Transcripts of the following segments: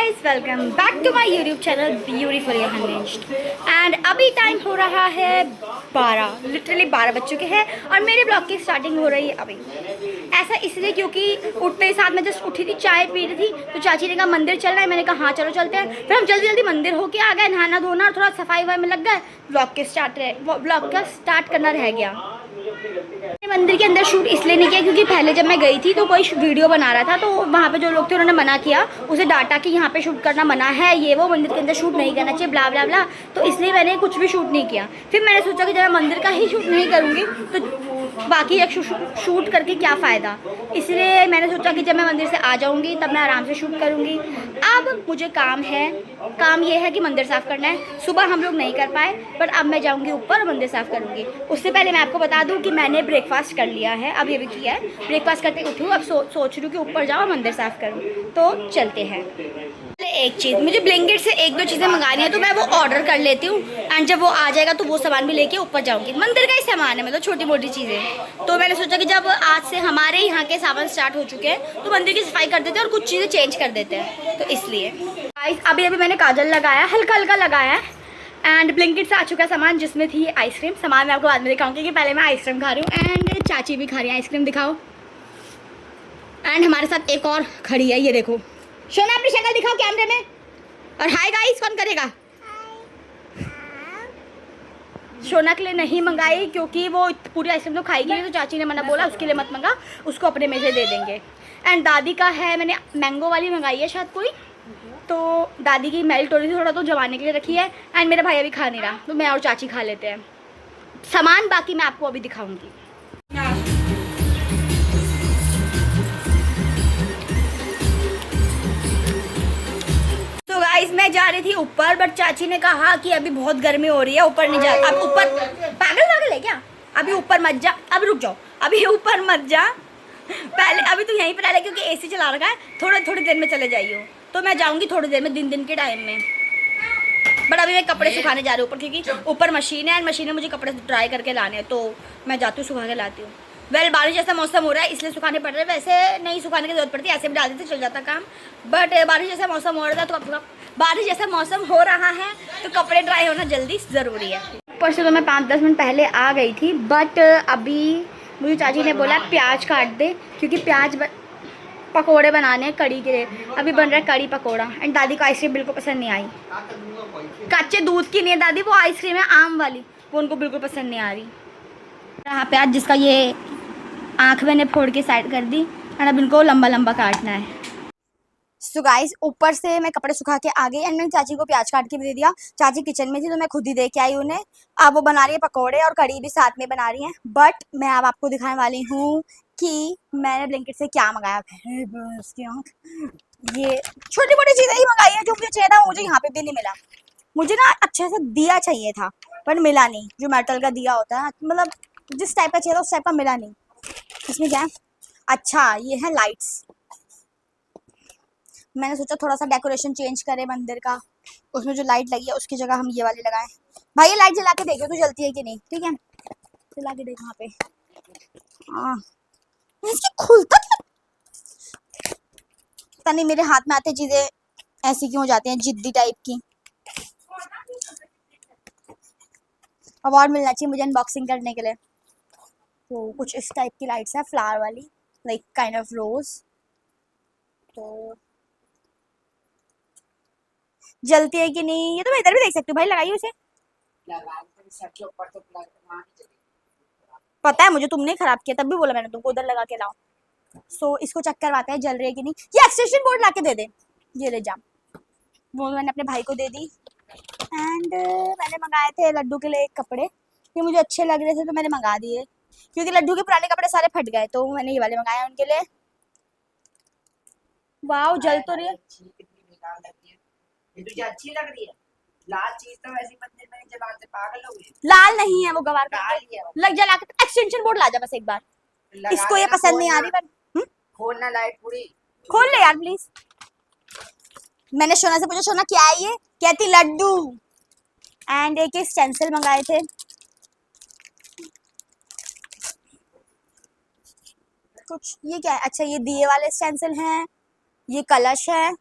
Guys, welcome back to my YouTube channel beautifully unlaced. And अभी time हो रहा है 12, लिटरली 12 बज चुके हैं और मेरे ब्लॉग की स्टार्टिंग हो रही है अभी। ऐसा इसलिए क्योंकि उठते ही साथ में जस्ट उठी थी, चाय पी रही थी, तो चाची ने कहा मंदिर चलना है। मैंने कहा हाँ चलो चलते हैं। फिर हम जल्दी जल्दी मंदिर होके आ गए, नहाना धोना और थोड़ा सफाई वफाई में लग गए। ब्लॉग का स्टार्ट करना रह गया। मंदिर के अंदर शूट इसलिए नहीं किया क्योंकि पहले जब मैं गई थी तो कोई वीडियो बना रहा था, तो वहाँ पे जो लोग थे उन्होंने मना किया, उसे डांटा कि यहाँ पे शूट करना मना है, ये वो मंदिर के अंदर शूट नहीं करना चाहिए, ब्ला ब्ला ब्ला। तो इसलिए मैंने कुछ भी शूट नहीं किया। फिर मैंने सोचा कि जब मैं मंदिर का ही शूट नहीं करूँगी तो बाकी एक शूट करके क्या फ़ायदा। इसलिए मैंने सोचा कि जब मैं मंदिर से आ जाऊँगी तब मैं आराम से शूट करूँगी। अब मुझे काम है, काम ये है कि मंदिर साफ़ करना है। सुबह हम लोग नहीं कर पाए, पर अब मैं जाऊँगी ऊपर और मंदिर साफ़ करूँगी। उससे पहले मैं आपको बता दूँ कि मैंने ब्रेकफास्ट कर लिया है, अब ये भी किया है। ब्रेकफास्ट करके उठी हूँ, अब सोच रही हूँ कि ऊपर जाओ मंदिर साफ़ करूँ। तो चलते हैं। एक चीज़ मुझे ब्लिंकिट से एक दो चीज़ें मंगानी है, तो मैं वो ऑर्डर कर लेती हूँ एंड जब वो आ जाएगा तो वो सामान भी लेके ऊपर जाऊँगी। मंदिर का ही सामान है, मतलब छोटी मोटी चीज़ें। तो मैंने सोचा कि जब आज से हमारे यहाँ के सामान स्टार्ट हो चुके हैं तो मंदिर की सफाई कर देते हैं और कुछ चीज़ें चेंज कर देते हैं, तो इसलिए अभी मैंने काजल लगाया, हल्का हल्का लगाया है। एंड ब्लिंकिट से आ चुका है सामान, जिसमें थी आइसक्रीम। सामान मैं आपको बाद में दिखाऊंगी कि पहले मैं आइसक्रीम खा रही हूँ एंड चाची भी खा रही है। आइसक्रीम दिखाओ। एंड हमारे साथ एक और खड़ी है, ये देखो। सोना अपनी शक्ल दिखाओ कैमरे में। और हाय गाइस कौन करेगा? सोना के लिए नहीं मंगाई क्योंकि वो पूरी आइसक्रीम तो खाएगी नहीं, तो चाची ने मना बोला उसके लिए मत मंगा, उसको अपने में से दे देंगे। एंड दादी का है, मैंने मैंगो वाली मंगाई है शायद कोई, तो दादी की मेल्ट हो रही थी थोड़ा, तो जमाने के लिए रखी है। एंड मेरा भाई अभी खा नहीं रहा, तो मैं और चाची खा लेते हैं। सामान बाकी मैं आपको अभी दिखाऊंगी। तो गाइस मैं जा रही थी ऊपर, बट चाची ने कहा कि अभी बहुत गर्मी हो रही है, ऊपर नहीं जा। अब ऊपर पागल है क्या? अभी ऊपर मत जा, अब रुक जाओ, अभी ऊपर मत जा पहले, अभी तो यहीं पर आ रहा है क्योंकि एसी चला रखा है। थोड़ी देर में चले जाइयो, तो मैं जाऊंगी थोड़ी देर में, दिन के टाइम में। बट अभी मैं कपड़े सुखाने जा रही हूँ ऊपर, क्योंकि ऊपर मशीन है और मशीन में मुझे कपड़े ड्राई करके लाने हैं, तो मैं जाती हूँ सुखा के लाती हूँ। बारिश जैसा मौसम हो रहा है इसलिए सुखाने पड़ रहे हैं, वैसे नहीं सुखाने की जरूरत पड़ती, ऐसे भी डाल देते चल जाता काम। बट बारिश जैसा मौसम हो रहा था, तो बारिश जैसा मौसम हो रहा है तो कपड़े ड्राई होना जल्दी ज़रूरी है। ऊपर से तो मैं 5-10 मिनट पहले आ गई थी, बट अभी मुझे चाची ने बोला प्याज काट दे, क्योंकि पकोड़े बनाने हैं कड़ी के लिए। अभी बन रहा है कड़ी पकोड़ा। एंड दादी को आइसक्रीम बिल्कुल पसंद नहीं आई। कच्चे दूध की नहीं है दादी, वो आइसक्रीम है आम वाली, वो उनको बिल्कुल पसंद नहीं आ रही। यहाँ प्याज जिसका ये आँख मैंने फोड़ के साइड कर दी, एंड अब इनको लंबा लंबा काटना है। सो गाइस ऊपर से मैं कपड़े सुखा के आ गई एंड मैंने चाची को प्याज काट के भी दे दिया। चाची किचन में थी तो मैं खुद ही दे के आई उन्हें। अब वो बना रही है पकोड़े और कड़ी भी साथ में बना रही हैं। बट मैं अब आपको दिखाने वाली हूँ कि मैंने ब्लिंकिट से क्या मंगाया। ये छोटी मोटी चीजें ही मंगाई है जो मुझे चाहिए था, मुझे यहाँ पे भी नहीं मिला। मुझे ना अच्छे से दिया चाहिए था पर मिला नहीं, जो मेटल का दिया होता है, मतलब जिस टाइप का चाहिए था उस टाइप का मिला नहीं। इसमें क्या है? अच्छा ये है लाइट्स। मैंने सोचा थोड़ा सा डेकोरेशन चेंज करें मंदिर का, उसमें जो लाइट लगी है उसकी जगह हम ये वाली लगाएं। भाई ये लाइट जला के देखो तो जलती है कि नहीं, ठीक है? जला के देखो यहाँ पे। हाँ इसकी खुलता पता नहीं, मेरे हाथ में आते चीजें ऐसी क्यों हो जाती हैं, जिद्दी टाइप की। अवार्ड मिलना चाहिए मुझे अनबॉक्सिंग करने के लिए। तो कुछ इस टाइप की लाइट्स है, फ्लावर वाली, लाइक काइंड ऑफ रोज। तो जलती है कि नहीं ये तो मैं इधर भी देख सकती हूँ। भाई लगाइए उसे। पता है मुझे, तुमने खराब किया, तब भी बोला मैंने तुमको उधर लगा के लाओ। सो इसको चेक करवाते हैं जल रही है कि नहीं। ये एक्सटेंशन बोर्ड लाके दे दे, ये ले जा। वो मैंने अपने भाई को दे दी। एंड मैंने मंगाए थे लड्डू के लिए कपड़े, ये मुझे अच्छे लग रहे थे तो मैंने मंगा दिए, क्योंकि लड्डू के पुराने कपड़े सारे फट गए, तो मैंने ये वाले मंगाए उनके लिए। वाह जल तो रही है। ये तुझे अच्छी लग रही है? लाल चीज तो वैसे मंदिर में नहीं जलाते, पागल हो गए। लाल नहीं है वो, गवार लाल ही है वो। लग जला के एक्सटेंशन बोर्ड ला जा बस एक बार। इसको ये पसंद नहीं आ रही पर खोलना लाइट पूरी खोल ले यार प्लीज। मैंने सोना से पूछा सोना क्या है ये, कहती लड्डू। एंड एक स्टेंसिल मंगाए थे। कुछ ये क्या है, अच्छा ये दिए वाले स्टेंसिल हैं, ये कलश है,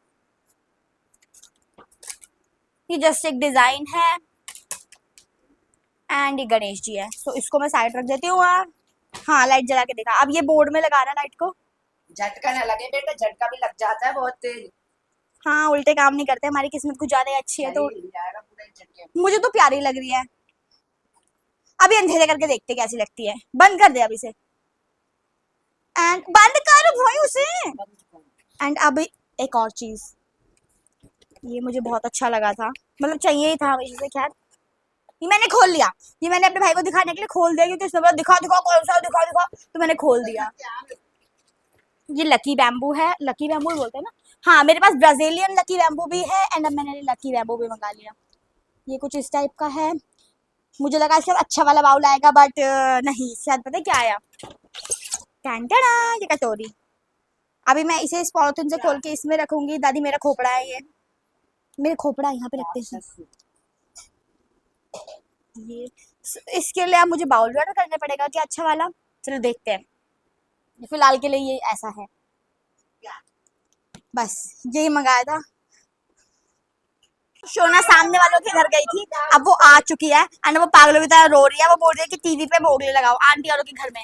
ये जस्ट एक डिजाइन है एंड ये गणेश जी है। तो इसको मैं साइड रख देती हूँ। हाँ लाइट जला के देखा। अब ये बोर्ड में लगाना लाइट को। झटका ना लगे बेटा, झटका भी लग जाता है बहुत तेज। हाँ उल्टे काम नहीं करते, हमारी किस्मत कुछ ज्यादा अच्छी है तो हिल जाएगा पूरा ही झटके। मुझे तो प्यारी लग रही है। अभी अंधेरे करके देखते कैसी लगती है। बंद कर दे अभी से। एंड बंद कर भाई उसे। एंड अब एक और चीज, ये मुझे बहुत अच्छा लगा था, मतलब चाहिए ही था हमेशा से। खैर ये मैंने खोल लिया। ये मैंने अपने भाई को दिखाने के लिए खोल दिया क्योंकि उसने बोला दिखा दिखा कौन सा दिखा दिखा, तो मैंने खोल दिया। ये लकी बैम्बू है। लकी बैम्बू बोलते हैं ना। हाँ मेरे पास ब्राजीलियन लकी बैम्बू भी है एंड अब मैंने लकी बैम्बू भी मंगा लिया। ये कुछ इस टाइप का है। मुझे लगा इसका अच्छा वाला बाउल आएगा बट नहीं, शायद पता है क्या आया। टैंटना, ये कटोरी। अभी मैं इसे इस पॉलिथीन से खोल के इसमें रखूंगी। दादी मेरा खोपड़ा है ये, मेरे खोपड़ा यहाँ पे रखते हैं। ये इसके लिए अब मुझे बाउल ऑर्डर करना पड़ेगा क्या अच्छा वाला। चलो देखते हैं। फिलहाल के लिए ये ऐसा है, बस यही मंगाया था। शोना सामने वालों के घर गई थी, अब वो आ चुकी है एंड वो पागलों की तरह रो रही है। वो बोल रही है कि टीवी पे मोगले लगाओ आंटी वालों के घर में।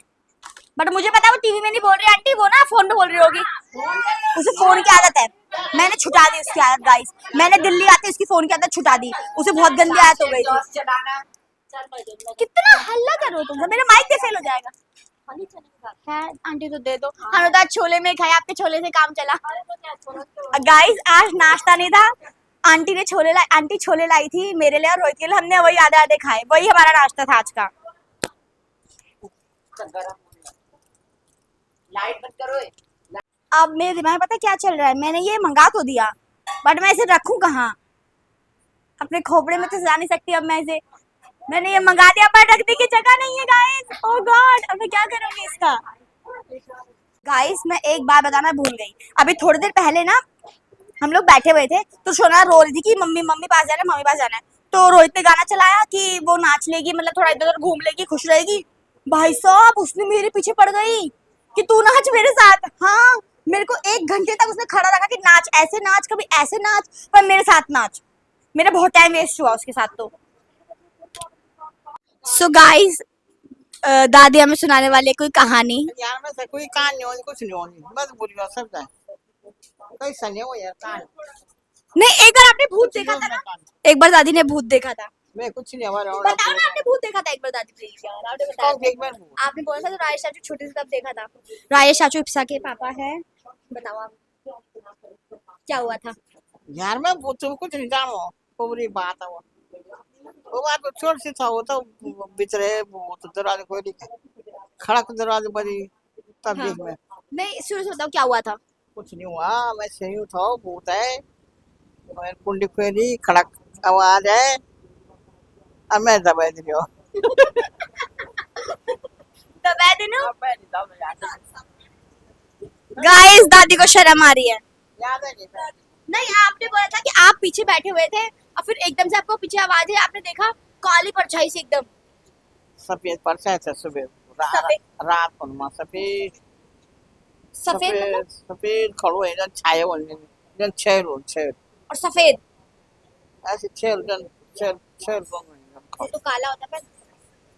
बट मुझे पता है वो टीवी में नहीं बोल रही आंटी, वो ना फोन पे बोल रही होगी। उसे फोन की आदत है, मैंने छुटा दी उसकी आदत गाइस। मैंने दिल्ली आते उसकी फोन की आदत छुटा दी। उसे बहुत गंदी आदत हो गई थी। कितना हल्ला करो तुम, मेरा माइक भी फेल हो जाएगा। खैर आंटी तो दे दो। हमने तो आज छोले में खाया, आपके छोले से काम चला। गाइस आज नाश्ता नहीं था, आंटी ने छोले लाई। आंटी छोले लाई थी मेरे लिए और रोहित के लिए। हमने वही आधे आधे खाए, वही हमारा नाश्ता था आज का। लाइट बंद करो। अब मेरे दिमाग में पता क्या चल रहा है, मैंने ये मंगा तो दिया बट मैं इसे रखूं कहाँ। अपने खोपड़े में तो सजा नहीं सकती अब मैं इसे। मैंने ये मंगा दिया पर रखने की जगह नहीं है गाइस। ओह गॉड, अब मैं क्या करूंगी इसका। गाइस मैं एक बात बताना भूल गई। अभी थोड़ी देर पहले ना हम लोग बैठे हुए थे तो सोना रो रही थी कि मम्मी मम्मी पास जाना है, मम्मी पास जाना है। तो रोहित ने गाना चलाया कि वो नाच लेगी, मतलब थोड़ा इधर उधर घूम लेगी, खुश रहेगी। भाई साहब उसने मेरे पीछे पड़ गई कि तू नाच मेरे साथ। हाँ मेरे को 1 घंटे तक उसने खड़ा रखा कि नाच, ऐसे नाच, कभी ऐसे नाच, पर मेरे साथ नाच। मेरा बहुत टाइम वेस्ट हुआ उसके साथ। तो सो गाइस दादी हमें सुनाने वाली कोई कहानी। यार में से कोई कान नहीं होनी, कुछ नहीं होनी, बस बुरी बात सब जाए। कोई सने हो यार कान। नहीं एक बार आपने भूत देखा था ना, एक बार दादी ने भूत देखा था। मैं कुछ नहीं हमारा बताओ ना आपने भूत देखा था एक बार दादी प्लीज यार। आपने बताया कौन एक बार आपने बोला था तो राजेश चाचू छोटे से तब देखा था। राजेश चाचू इप्सा के पापा है। बताओ आप क्या हुआ था। यार मैं वो तुम कुछ नहीं जानो, वो बुरी बात है वो बात तो छोड़ सी था। वो तो बिचरे वो तो दरवाजे खोल खड़क दरवाजे बजी तब हाँ। देख मैं नहीं शुरू से बताओ क्या हुआ था। कुछ नहीं हुआ। मैं सही हूँ था भूत है, मैं कुंडी खोली खड़क आवाज है और मैं दबा दी हो। दबा देना गाइस, दादी को शर्म आ रही है। याद है नहीं नहीं आपने बोला था कि आप पीछे बैठे हुए थे और फिर एकदम से आपको पीछे आवाज है, आपने देखा काली परछाई से एकदम सफेद परछाई से सुबह रात को मां सफेद सफेद मतलब? सफेद खड़ो है जन छाए हो जन छेल और सफेद ऐसे छेल जन छेल वो तो काला होता है।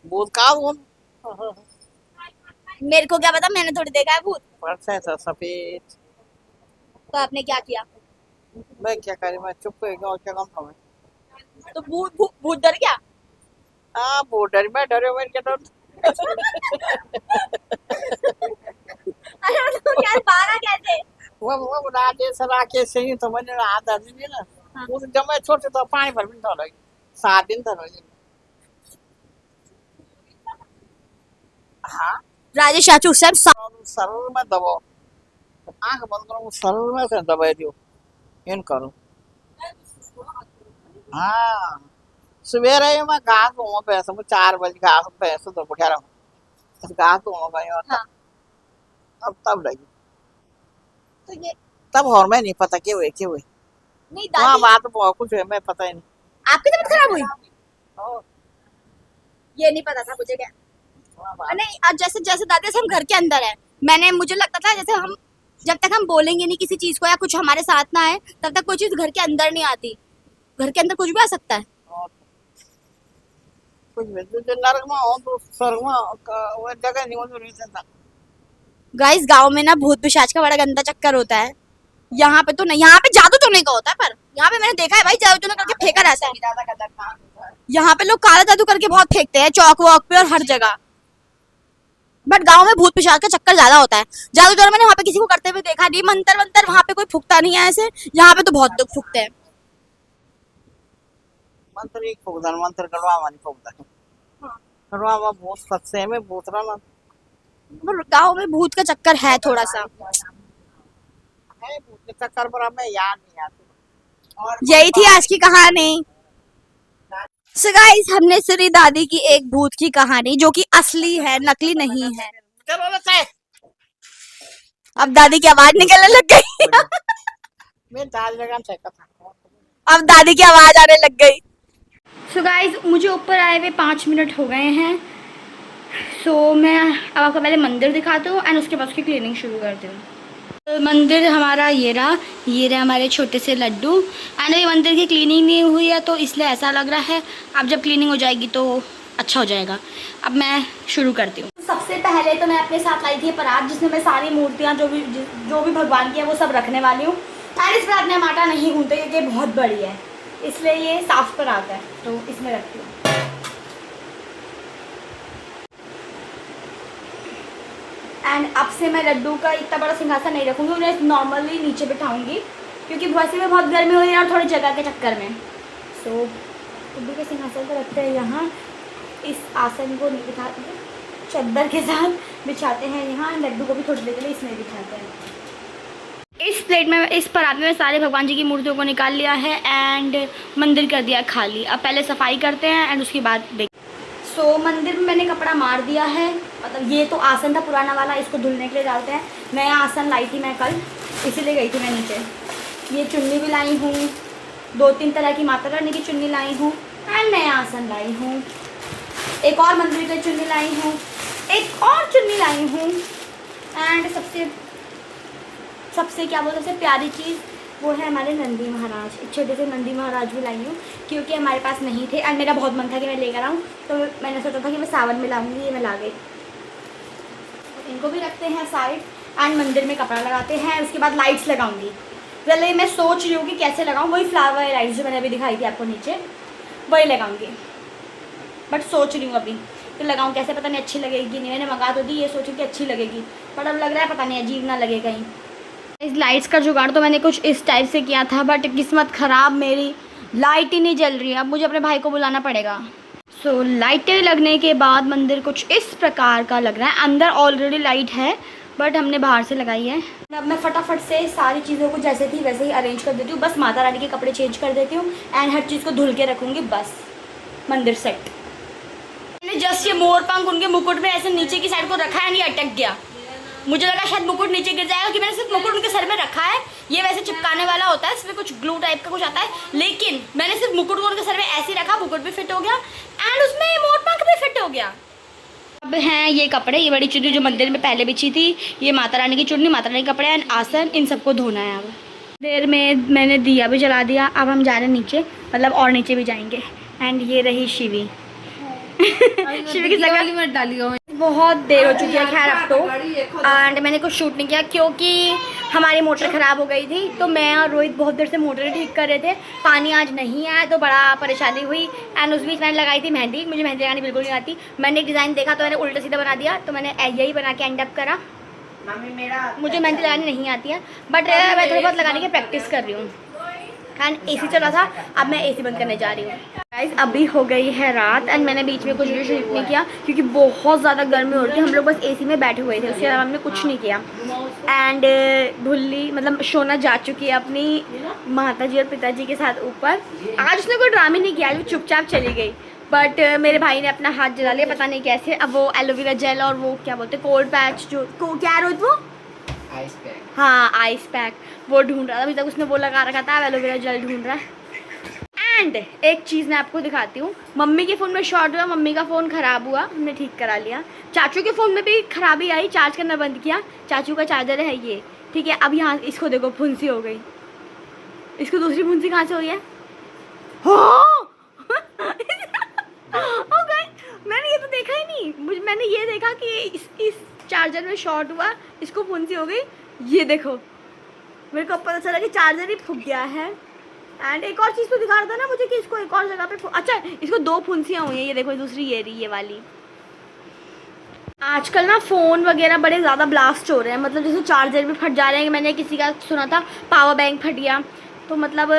भूत का वो मेरे को क्या पता, मैंने थोड़ी देखा है भूत। परछाई से सफेद। तो आपने क्या किया। मैं क्या करी, मैं चुप हो गया और क्या काम था मैं। तो भूत डर गया। हाँ भूत डर मैं डरे मैं क्या डर। अरे तो क्या भागा कैसे। वो राजेश राकेश से ही तो मैंने हाथ आदमी नहीं ना। हाँ। वो जब मैं छोटे तो पानी भर भी था लगी 7 दिन था लगी। हाँ राजेश चाचू उस टाइम सर में दबाओ, आंख बंद करो सर में से दबाई दियो इन करो। हाँ सवेरे मैं घास दूंगा पैसे में 4 बजे घास पैसे तो उठा रहा हूँ घास दूंगा भाई। और हाँ। तब लगी तो ये तब और मैं नहीं पता क्या हुए नहीं वहाँ दादी बात बहुत कुछ है मैं पता ही नहीं। आपकी तबीयत खराब हुई ये नहीं पता था मुझे क्या। नहीं अब जैसे जैसे दादी से हम घर के अंदर है, मुझे लगता था जैसे हम जब तक हम बोलेंगे नहीं किसी चीज को या कुछ हमारे साथ ना आए तब तक कोई चीज घर के अंदर नहीं आती। घर के अंदर कुछ भी आ सकता है। और कुछ भी जो नरक में हो तो स्वर्ग में वो जगह नहीं हो रहता। गाइस गांव में ना भूत पिशाच का बड़ा गंदा चक्कर होता है। यहाँ पे तो नहीं, यहाँ पे जादू टोने का होता है, पर यहाँ पे मैंने देखा है भाई जादू टोना करके फेंका रहता है। ज्यादा खतरनाक होता है। यहाँ पे लोग काला जादू करके बहुत फेंकते हैं चौक वॉक पे और हर जगह। बट गांव में भूत पिशाच का चक्कर ज्यादा होता है। जादू टोना मैंने वहाँ पे किसी को करते हुए देखा नहीं, मंतर वंतर वहाँ पे कोई फूकता नहीं है ऐसे, यहाँ पे तो बहुत लोग फूकते हैं। मंत्र एक फूकदार मंत्र करवा वाली फूकदार करवा वो बहुत सच्चे में बहुत रहा पर गांव में भूत का चक्कर है थोड़ा सा। है भूत के चक्कर पर हमें याद नहीं आती। और यही थी आज की कहानी। सो गाइस हमने सुनी दादी की एक भूत की कहानी जो कि असली है, नकली नहीं है। चलो ना चाय अब दादी की आवाज निकलने लग गई। मैं दाल लगाम चेक था। अब दादी की आवाज आने लग गई। सो गाइस मुझे ऊपर आए हुए 5 मिनट हो गए हैं। सो मैं अब आपको पहले मंदिर दिखाती हूँ एंड उसके बाद उसकी क्लीनिंग शुरू करती हूँ। तो मंदिर हमारा ये रहा हमारे छोटे से लड्डू। एंड ये मंदिर की क्लीनिंग नहीं हुई है तो इसलिए ऐसा लग रहा है। अब जब क्लीनिंग हो जाएगी तो अच्छा हो जाएगा। अब मैं शुरू करती हूँ। सबसे पहले तो मैं अपने साथ लाई थी परात, जिसमें मैं सारी मूर्तियाँ जो भी भगवान की है वो सब रखने वाली हूँ। एंड इस परात में हम आटा नहीं गूंथते क्योंकि बहुत बड़ी है, इसलिए ये साफ परात है तो इसमें रखती हूँ। एंड अब से मैं लड्डू का इतना बड़ा सिंहासन नहीं रखूँगी, उन्हें नॉर्मली नीचे बिठाऊंगी क्योंकि वैसे में बहुत गर्मी हो रही है और थोड़ी जगह के चक्कर में। सो लड्डू के सिंहासन को रखते हैं यहाँ। इस आसन को नहीं बिठाते हैं, चद्दर के साथ बिछाते हैं यहाँ। लड्डू को भी थोड़ी देर के लिए इसमें बिठाते हैं। इस प्लेट में, इस परात में सारे भगवान जी की मूर्तियों को निकाल लिया है एंड मंदिर कर दिया खाली। अब पहले सफाई करते हैं एंड उसके बाद देख। सो मंदिर में मैंने कपड़ा मार दिया है, मतलब ये तो आसन था पुराना वाला, इसको धुलने के लिए डालते हैं। नया आसन लाई थी मैं कल, इसीलिए गई थी मैं नीचे। ये चुन्नी भी लाई हूँ, 2-3 तरह की माता रानी की चुन्नी लाई हूँ एंड नया आसन लाई हूँ। एक और मंदिर की चुन्नी लाई हूँ, एक और चुन्नी लाई हूँ एंड सबसे क्या बोलते हैं, सबसे प्यारी चीज़ वो है हमारे नंदी महाराज। एक छोटे से नंदी महाराज भी लाई हूँ क्योंकि हमारे पास नहीं थे एंड मेरा बहुत मन था कि मैं लेकर आऊँ, तो मैंने सोचा था कि मैं सावन में लाऊंगी। ये मैं ला गई। इनको भी रखते हैं साइड एंड मंदिर में कपड़ा लगाते हैं। उसके बाद लाइट्स लगाऊंगी। पहले मैं सोच रही हूँ कि कैसे लगाऊँ, वही फ्लावर लाइट्स जो मैंने अभी दिखाई थी आपको नीचे, वही लगाऊंगी। बट सोच रही हूँ अभी तो लगाऊँ कैसे, पता नहीं अच्छी लगेगी नहीं। मैंने मंगा तो दी, ये सोची कि अच्छी लगेगी, बट अब लग रहा है पता नहीं अजीब ना लगे कहीं। इस लाइट्स का जुगाड़ तो मैंने कुछ इस टाइप से किया था, बट किस्मत ख़राब मेरी, लाइट ही नहीं जल रही है। अब मुझे अपने भाई को बुलाना पड़ेगा। सो लाइटें लगने के बाद मंदिर कुछ इस प्रकार का लग रहा है। अंदर ऑलरेडी लाइट है बट हमने बाहर से लगाई है। अब मैं फटाफट से सारी चीज़ों को जैसे थी वैसे ही अरेंज कर देती हूँ। बस माता रानी के कपड़े चेंज कर देती हूँ एंड हर चीज़ को धुल के रखूँगी। बस मंदिर सेट। मैंने जस्ट ये मोर पंख उनके मुकुट में ऐसे नीचे की साइड को रखा है, नहीं अटक गया। मुझे लगा शायद मुकुट नीचे गिर जाएगा कि मैंने सिर्फ मुकुट उनके सर में रखा है। ये वैसे चिपकाने वाला होता है, इसमें कुछ ग्लू टाइप का कुछ आता है, लेकिन मैंने सिर्फ मुकुट को उनके सर में ऐसे ही रखा, मुकुट भी फिट हो गया एंड उसमें मोर पंख भी फिट हो गया। अब हैं ये कपड़े, ये बड़ी चुन्नी जो मंदिर में पहले बिछी थी, ये माता रानी की चुन्नी, माता रानी के कपड़े एंड आसन, इन सबको धोना है। अब देर में मैंने दिया भी जला दिया। अब हम जा रहे हैं नीचे, मतलब और नीचे भी जाएंगे। एंड ये रही शिवी। शिवी की जगह मत डालियो। बहुत देर हो चुकी है खैर अब तो, एंड मैंने कुछ शूट नहीं किया क्योंकि हमारी मोटर ख़राब हो गई थी। तो मैं और रोहित बहुत देर से मोटर ठीक कर रहे थे, पानी आज नहीं आया तो बड़ा परेशानी हुई। एंड उस बीच मैंने लगाई थी मेहंदी। मुझे मेहंदी लगानी बिल्कुल नहीं आती। मैंने एक डिज़ाइन देखा तो मैंने उल्टा सीधा बना दिया, तो मैंने यही बना के एंड अप करा। मुझे मेहंदी लगानी नहीं आती है बट मैं थोड़ी बहुत लगाने की प्रैक्टिस कर रही हूँ। एंड एसी चला था, अब मैं एसी बंद करने जा रही हूँ। गाइस अभी हो गई है रात एंड मैंने बीच में कुछ भी शूट नहीं किया क्योंकि बहुत ज़्यादा गर्मी हो रही थी। हम लोग बस एसी में बैठे हुए थे, उसके अलावा हमने कुछ नहीं किया। एंड भुल्ली मतलब शोना जा चुकी है अपनी माता जी और पिताजी के साथ ऊपर। आज उसने कोई ड्रामे नहीं किया, वो चुपचाप चली गई। बट मेरे भाई ने अपना हाथ जला लिया, पता नहीं कैसे। अब वो एलोवेरा जेल और वो क्या बोलते कोल्ड पैच जो क्या रोज वो आइस पैक, हाँ आइस पैक, वो ढूंढ रहा था। अभी तक उसने वो लगा रखा था, एलोवेरा जेल ढूंढ रहा है। एंड एक चीज़ मैं आपको दिखाती हूँ। मम्मी के फ़ोन में शॉर्ट हुआ, मम्मी का फ़ोन ख़राब हुआ, हमने ठीक करा लिया। चाचू के फ़ोन में भी खराबी आई, चार्ज करना बंद किया। चाचू का चार्जर है ये, ठीक है। अब यहाँ इसको देखो फुंसी हो गई। इसको दूसरी फुंसी कहाँ से हुई है? हाँ oh God, मैंने ये तो देखा ही नहीं। मैंने ये देखा कि इस चार्जर में शॉर्ट हुआ, इसको फुंसी हो गई। ये देखो, मेरे को पता चला कि चार्जर ही फूक गया है। एंड एक और चीज़ तो दिखा रहा था ना मुझे कि इसको एक और जगह पे अच्छा, इसको 2 फुंसियाँ हुई हैं। ये देखो, दूसरी ये रही, ये वाली। आजकल ना फ़ोन वगैरह बड़े ज़्यादा ब्लास्ट हो रहे हैं, मतलब जैसे चार्जर भी फट जा रहे हैं। मैंने किसी का सुना था पावर बैंक फट गया। तो मतलब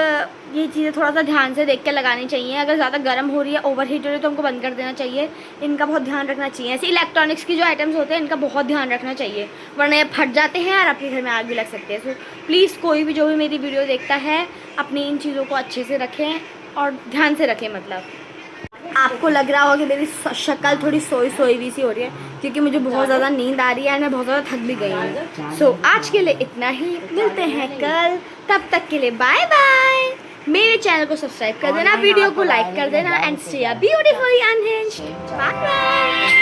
ये चीज़ें थोड़ा सा ध्यान से देख के लगानी चाहिए। अगर ज़्यादा गर्म हो रही है, ओवर हीट हो रही है, तो हमको बंद कर देना चाहिए। इनका बहुत ध्यान रखना चाहिए। ऐसे इलेक्ट्रॉनिक्स की जो आइटम्स होते हैं, इनका बहुत ध्यान रखना चाहिए, वरना ये फट जाते हैं और आपके घर में आग भी लग सकते हैं। सो प्लीज़ कोई भी जो भी मेरी वीडियो देखता है, अपनी इन चीज़ों को अच्छे से रखें और ध्यान से रखें। मतलब आपको लग रहा होगा कि मेरी शक्ल थोड़ी सोई हुई सी हो रही है, क्योंकि मुझे बहुत ज़्यादा नींद आ रही है और मैं बहुत ज़्यादा थक भी गई हूँ। सो आज के लिए इतना ही, मिलते हैं कल। तब तक के लिए बाय बाय। मेरे चैनल को सब्सक्राइब कर देना, वीडियो को लाइक कर देना and stay beautifully unhinged. Bye bye.